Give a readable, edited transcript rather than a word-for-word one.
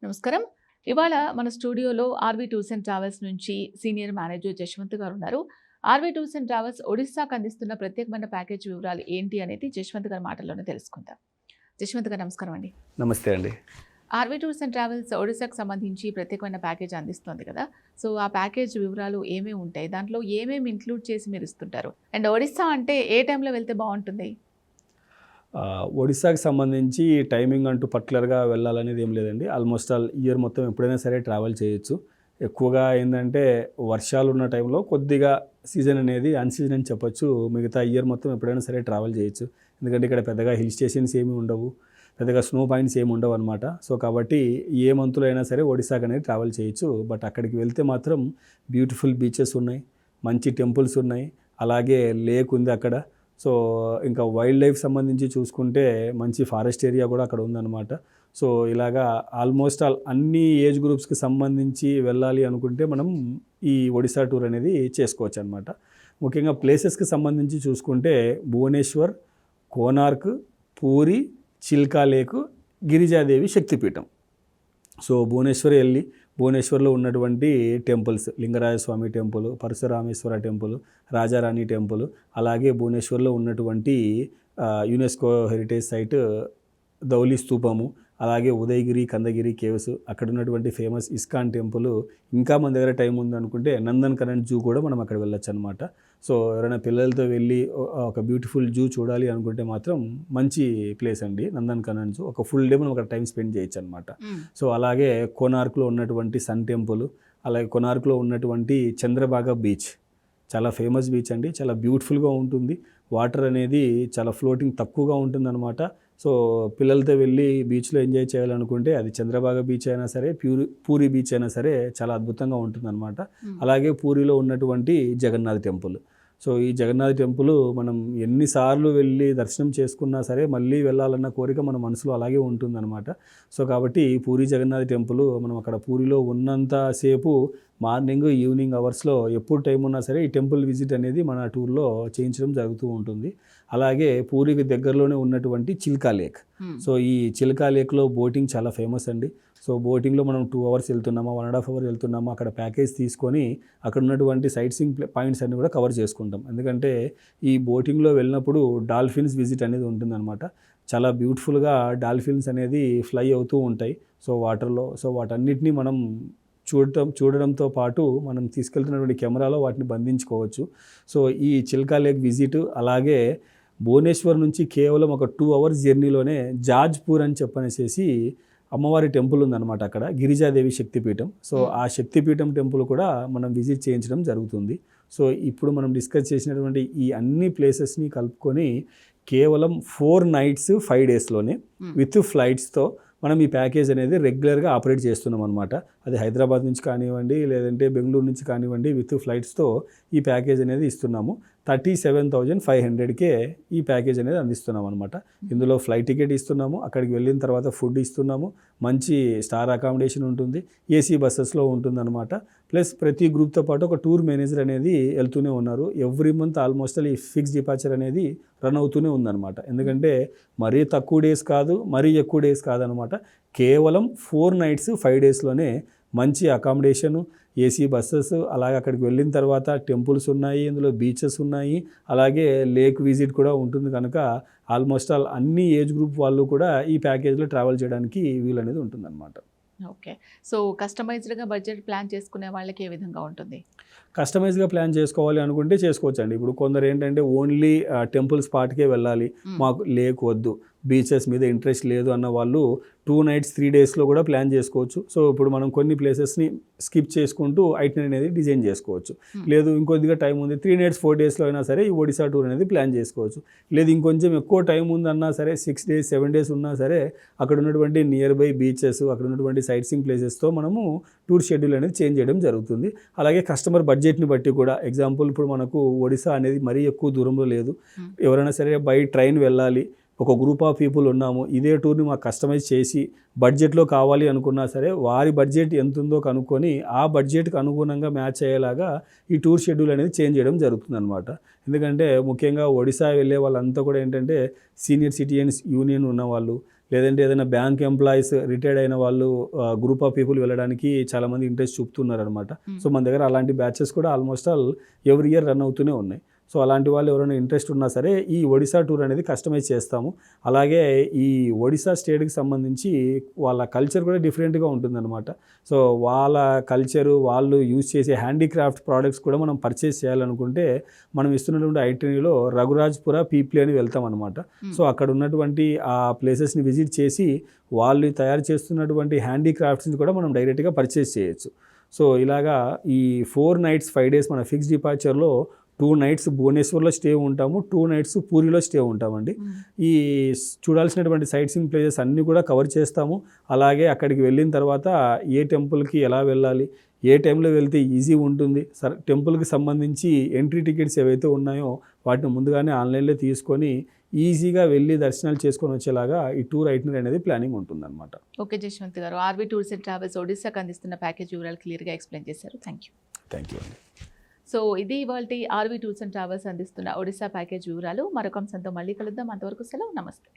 నమస్కారం. ఇవాళ మన స్టూడియోలో ఆర్‌వి టూర్స్ అండ్ ట్రావెల్స్ నుంచి సీనియర్ మేనేజర్ జశ్వంత్ గారు ఉన్నారు. ఆర్‌వి టూర్స్ అండ్ ట్రావెల్స్ ఒడిస్సాకు అందిస్తున్న ప్రత్యేకమైన ప్యాకేజ్ వివరాలు ఏంటి అనేది జశ్వంత్ గారి మాటల్లోనే తెలుసుకుందాం. జశ్వంత్ గారు నమస్కారం అండి. నమస్తే అండి. ఆర్‌వి టూర్స్ అండ్ ట్రావెల్స్ ఒడిస్సాకు సంబంధించి ప్రత్యేకమైన ప్యాకేజ్ అందిస్తుంది కదా! సో, ఆ ప్యాకేజ్ వివరాలు ఏమేమి ఉంటాయి? దాంట్లో ఏమేమి ఇంక్లూడ్ చేసి మీరు ఇస్తుంటారు? అండ్ ఒడిస్సా అంటే ఏ టైంలో వెళ్తే బావుంటుంది? ఒడిస్సాకి సంబంధించి టైమింగ్ అంటూ పర్టికులర్‌గా వెళ్ళాలనేది ఏం లేదండి. ఆల్మోస్ట్ ఆల్ ఇయర్ మొత్తం ఎప్పుడైనా సరే ట్రావెల్ చేయొచ్చు. ఎక్కువగా ఏందంటే వర్షాలున్న టైంలో కొద్దిగా సీజన్ అనేది అన్‌సీజన్ అని చెప్పొచ్చు. మిగతా ఇయర్ మొత్తం ఎప్పుడైనా సరే ట్రావెల్ చేయొచ్చు. ఎందుకంటే ఇక్కడ పెద్దగా హిల్ స్టేషన్స్ ఏమి ఉండవు. పెద్దగా స్నో పాయింట్స్ ఏమి ఉండవన్నమాట. సో, కాబట్టి ఏ మంత్‌లో అయినా సరే ఒడిస్సాకి అనేది ట్రావెల్ చేయొచ్చు. బట్ అక్కడికి వెళ్తే మాత్రం బ్యూటిఫుల్ బీచెస్ ఉన్నాయి. మంచి టెంపుల్స్ ఉన్నాయి. అలాగే లేక్ ఉంది అక్కడ. సో, ఇంకా వైల్డ్ లైఫ్ సంబంధించి చూసుకుంటే మంచి ఫారెస్ట్ ఏరియా కూడా అక్కడ ఉందన్నమాట. సో, ఇలాగా ఆల్మోస్ట్ ఆల్ అన్ని ఏజ్ గ్రూప్స్‌కి సంబంధించి వెళ్ళాలి అనుకుంటే మనం ఈ ఒడిస్సా టూర్ అనేది చేసుకోవచ్చు అనమాట. ముఖ్యంగా ప్లేసెస్‌కి సంబంధించి చూసుకుంటే భువనేశ్వర్, కోనార్క్, పూరి, చిల్కా లేక్, గిరిజాదేవి శక్తిపీఠం. సో, భువనేశ్వర్లో ఉన్నటువంటి temples Lingarajaswami temple, Parashurameshwara temple, Rajarani temple, అలాగే భువనేశ్వర్లో ఉన్నటువంటి యునెస్కో హెరిటేజ్ సైట్ ధౌలి స్తూపము, అలాగే ఉదయగిరి, కందగిరి కేవ్స్, అక్కడ ఉన్నటువంటి ఫేమస్ ఇస్కాన్ టెంపుల్. ఇంకా మన దగ్గర టైం ఉందనుకుంటే నందన్‌కనన్ జూ కూడా మనం అక్కడ వెళ్ళొచ్చు అనమాట. సో, ఎవరైనా పిల్లలతో వెళ్ళి ఒక బ్యూటిఫుల్ జూ చూడాలి అనుకుంటే మాత్రం మంచి ప్లేస్ అండి నందన్‌కనన్ జూ. ఒక ఫుల్ డే మనం అక్కడ టైం స్పెండ్ చేయొచ్చు అనమాట. సో, అలాగే కోనార్క్‌లో ఉన్నటువంటి సన్ టెంపుల్, అలాగే కోనార్క్‌లో ఉన్నటువంటి చంద్రభాగా బీచ్ చాలా ఫేమస్ బీచ్ అండి. చాలా బ్యూటిఫుల్గా ఉంటుంది. వాటర్ అనేది చాలా ఫ్లోటింగ్ తక్కువగా ఉంటుందన్నమాట. సో, పిల్లలతో వెళ్ళి బీచ్లో ఎంజాయ్ చేయాలనుకుంటే అది చంద్రభాగా బీచ్ అయినా సరే, పూరి బీచ్ అయినా సరే చాలా అద్భుతంగా ఉంటుందన్నమాట. అలాగే పూరిలో ఉన్నటువంటి జగన్నాథ్ టెంపుల్. సో, ఈ జగన్నాథ్ టెంపుల్ మనం ఎన్నిసార్లు వెళ్ళి దర్శనం చేసుకున్నా సరే మళ్ళీ వెళ్ళాలన్న కోరిక మన మనసులో అలాగే ఉంటుందన్నమాట. సో, కాబట్టి పూరి జగన్నాథ్ టెంపుల్ మనం అక్కడ పూరిలో ఉన్నంతసేపు మార్నింగ్, ఈవినింగ్ అవర్స్లో ఎప్పుడు టైం ఉన్నా సరే ఈ టెంపుల్ విజిట్ అనేది మన టూర్లో చేయించడం జరుగుతూ ఉంటుంది. అలాగే పూరికి దగ్గరలోనే ఉన్నటువంటి చిల్కా లేక్. సో, ఈ చిల్కా లేక్లో బోటింగ్ చాలా ఫేమస్ అండి. సో, బోటింగ్లో మనం 2 అవర్స్ వెళ్తున్నామా, 1.5 అవర్ వెళ్తున్నామా, అక్కడ ప్యాకేజ్ తీసుకొని అక్కడ ఉన్నటువంటి సైట్ సీయింగ్ పాయింట్స్ అన్ని కూడా కవర్ చేసుకుంటాం. ఎందుకంటే ఈ బోటింగ్లో వెళ్ళినప్పుడు డాల్ఫిన్స్ విజిట్ అనేది ఉంటుందన్నమాట. చాలా బ్యూటిఫుల్గా డాల్ఫిన్స్ అనేది ఫ్లై అవుతూ ఉంటాయి. సో, వాటర్లో. సో, వాటన్నిటిని మనం చూడడంతో పాటు మనం తీసుకెళ్తున్నటువంటి కెమెరాలో వాటిని బంధించుకోవచ్చు. సో, ఈ చిల్కా లేక్ విజిట్, అలాగే భువనేశ్వర్ నుంచి కేవలం ఒక 2 అవర్స్ జర్నీలోనే జాజ్పూర్ అని చెప్పనేసి అమ్మవారి టెంపుల్ ఉందన్నమాట అక్కడ, గిరిజాదేవి శక్తిపీఠం. సో, ఆ శక్తిపీఠం టెంపుల్ కూడా మనం విజిట్ చేయించడం జరుగుతుంది. సో, ఇప్పుడు మనం డిస్కస్ చేసినటువంటి ఈ అన్ని ప్లేసెస్ని కలుపుకొని కేవలం 4 nights 5 daysలోనే విత్ ఫ్లైట్స్తో మనం ఈ ప్యాకేజ్ అనేది రెగ్యులర్గా ఆపరేట్ చేస్తున్నాం అనమాట. అది హైదరాబాద్ నుంచి కానివ్వండి, లేదంటే బెంగళూరు నుంచి కానివ్వండి, విత్ ఫ్లైట్స్తో ఈ ప్యాకేజ్ అనేది ఇస్తున్నాము. 37,500కే ఈ ప్యాకేజ్ అనేది అందిస్తున్నాం అనమాట. ఇందులో ఫ్లైట్ టికెట్ ఇస్తున్నాము, అక్కడికి వెళ్ళిన తర్వాత ఫుడ్ ఇస్తున్నాము, మంచి స్టార్ అకామిడేషన్ ఉంటుంది, ఏసీ బస్సెస్లో ఉంటుందన్నమాట. ప్లస్ ప్రతి గ్రూప్తో పాటు ఒక టూర్ మేనేజర్ అనేది వెళ్తూనే ఉన్నారు. ఎవ్రీ మంత్ ఆల్మోస్ట్ ఈ ఫిక్స్ డిపార్చర్ అనేది రన్ అవుతూనే ఉందన్నమాట. ఎందుకంటే మరీ తక్కువ డేస్ కాదు, మరీ ఎక్కువ డేస్ కాదనమాట. కేవలం 4 nights 5 daysలోనే మంచి అకామిడేషను, ఏసీ బస్సెస్, అలాగే అక్కడికి వెళ్ళిన తర్వాత టెంపుల్స్ ఉన్నాయి, ఇందులో బీచెస్ ఉన్నాయి, అలాగే లేక్ విజిట్ కూడా ఉంటుంది. కనుక ఆల్మోస్ట్ ఆల్ అన్ని ఏజ్ గ్రూప్ వాళ్ళు కూడా ఈ ప్యాకేజ్లో ట్రావెల్ చేయడానికి వీలనేది ఉంటుందన్నమాట. ఓకే. సో, కస్టమైజ్డ్‌గా బడ్జెట్ ప్లాన్ చేసుకునే వాళ్ళకి ఏ విధంగా ఉంటుంది? కస్టమైజ్డ్‌గా ప్లాన్ చేసుకోవాలి అనుకుంటే చేసుకోవచ్చండి. ఇప్పుడు కొందరు ఏంటంటే ఓన్లీ టెంపుల్ స్పాట్‌కే వెళ్ళాలి, మాకు లేక్ వద్దు, బీచెస్ మీద ఇంట్రెస్ట్ లేదు అన్న వాళ్ళు 2 nights 3 daysలో కూడా ప్లాన్ చేసుకోవచ్చు. సో, ఇప్పుడు మనం కొన్ని ప్లేసెస్ని స్కిప్ చేసుకుంటూ ఐటినరీ అనేది డిజైన్ చేసుకోవచ్చు. లేదు ఇంకొద్దిగా టైం ఉంది, 3 nights 4 daysలో అయినా సరే ఈ ఒడిస్సా టూర్ అనేది ప్లాన్ చేసుకోవచ్చు. లేదు ఇంకొంచెం ఎక్కువ టైం ఉందన్నా సరే 6 days 7 days ఉన్నా సరే అక్కడ ఉన్నటువంటి నియర్ బై బీచెస్, అక్కడ ఉన్నటువంటి సైట్ సీయింగ్ ప్లేసెస్తో మనము టూర్ షెడ్యూల్ అనేది చేంజ్ చేయడం జరుగుతుంది. అలాగే కస్టమర్ బడ్జెట్ని బట్టి కూడా, ఎగ్జాంపుల్ ఇప్పుడు మనకు ఒడిస్సా అనేది మరీ ఎక్కువ దూరంలో లేదు, ఎవరైనా సరే బై ట్రైన్ వెళ్ళాలి, ఒక గ్రూప్ ఆఫ్ పీపుల్ ఉన్నాము, ఇదే టూర్ని మాకు కస్టమైజ్ చేసి బడ్జెట్లో కావాలి అనుకున్నా సరే వారి బడ్జెట్ ఎంత ఉందో కనుక్కొని ఆ బడ్జెట్కి అనుగుణంగా మ్యాచ్ అయ్యేలాగా ఈ టూర్ షెడ్యూల్ అనేది చేంజ్ చేయడం జరుగుతుంది అనమాట. ఎందుకంటే ముఖ్యంగా ఒడిశా వెళ్ళే వాళ్ళంతా కూడా ఏంటంటే సీనియర్ సిటిజన్స్ యూనియన్ ఉన్నవాళ్ళు, లేదంటే ఏదైనా బ్యాంక్ ఎంప్లాయీస్ రిటైర్డ్ అయిన వాళ్ళు గ్రూప్ ఆఫ్ పీపుల్ వెళ్ళడానికి చాలామంది ఇంట్రెస్ట్ చూపుతున్నారు అనమాట. సో మన దగ్గర అలాంటి బ్యాచెస్ కూడా almost all every year run అవుతూనే ఉన్నాయి. సో అలాంటి వాళ్ళు ఎవరైనా ఇంట్రెస్ట్ ఉన్నా సరే ఈ ఒడిశా టూర్ అనేది కస్టమైజ్ చేస్తాము. అలాగే ఈ ఒడిశా స్టేట్కి సంబంధించి వాళ్ళ కల్చర్ కూడా డిఫరెంట్గా ఉంటుందన్నమాట. సో వాళ్ళ కల్చరు, వాళ్ళు యూజ్ చేసే హ్యాండీక్రాఫ్ట్ ప్రోడక్ట్స్ కూడా మనం పర్చేస్ చేయాలనుకుంటే మనం ఇస్తున్నటువంటి ఐటనరీలో రఘురాజ్పుర పీప్లీ అని వెళ్తాం అనమాట. సో అక్కడ ఉన్నటువంటి ఆ ప్లేసెస్ని విజిట్ చేసి వాళ్ళు తయారు చేస్తున్నటువంటి హ్యాండీక్రాఫ్ట్స్ని కూడా మనం డైరెక్ట్గా పర్చేస్ చేయొచ్చు. సో ఇలాగా ఈ 4 nights 5 days మన ఫిక్స్ డిపార్చర్లో 2 nights భువనేశ్వర్లో స్టే ఉంటాము, 2 nights పూరిలో స్టే ఉంటామండి. ఈ చూడాల్సినటువంటి సైట్ సీయింగ్ ప్లేసెస్ అన్నీ కూడా కవర్ చేస్తాము. అలాగే అక్కడికి వెళ్ళిన తర్వాత ఏ టెంపుల్కి ఎలా వెళ్ళాలి, ఏ టైంలో వెళ్తే ఈజీ ఉంటుంది, టెంపుల్కి సంబంధించి ఎంట్రీ టికెట్స్ ఏవైతే ఉన్నాయో వాటిని ముందుగానే ఆన్లైన్లో తీసుకొని ఈజీగా వెళ్ళి దర్శనాలు చేసుకొని వచ్చేలాగా ఈ టూర్ ఐటనరీ అనేది ప్లానింగ్ ఉంటుందన్నమాట. ఓకే జశ్వంత్ గారు, ఆర్వీ టూర్స్ అండ్ ట్రావెల్స్ ఒడిశాకు అందిస్తున్న ప్యాకేజ్ వివరాలు క్లియర్గా ఎక్స్ప్లెయిన్ చేశారు. థ్యాంక్ యూ అండి. సో ఇది ఇవాల్టి ఆర్వీ టూర్స్ అండ్ ట్రావెల్స్ అందిస్తున్న ఒడిశా ప్యాకేజ్ వివరాలు. మరొక అంశంతో మళ్ళీ కలుద్దాం. అంతవరకు సెలవు, నమస్తే.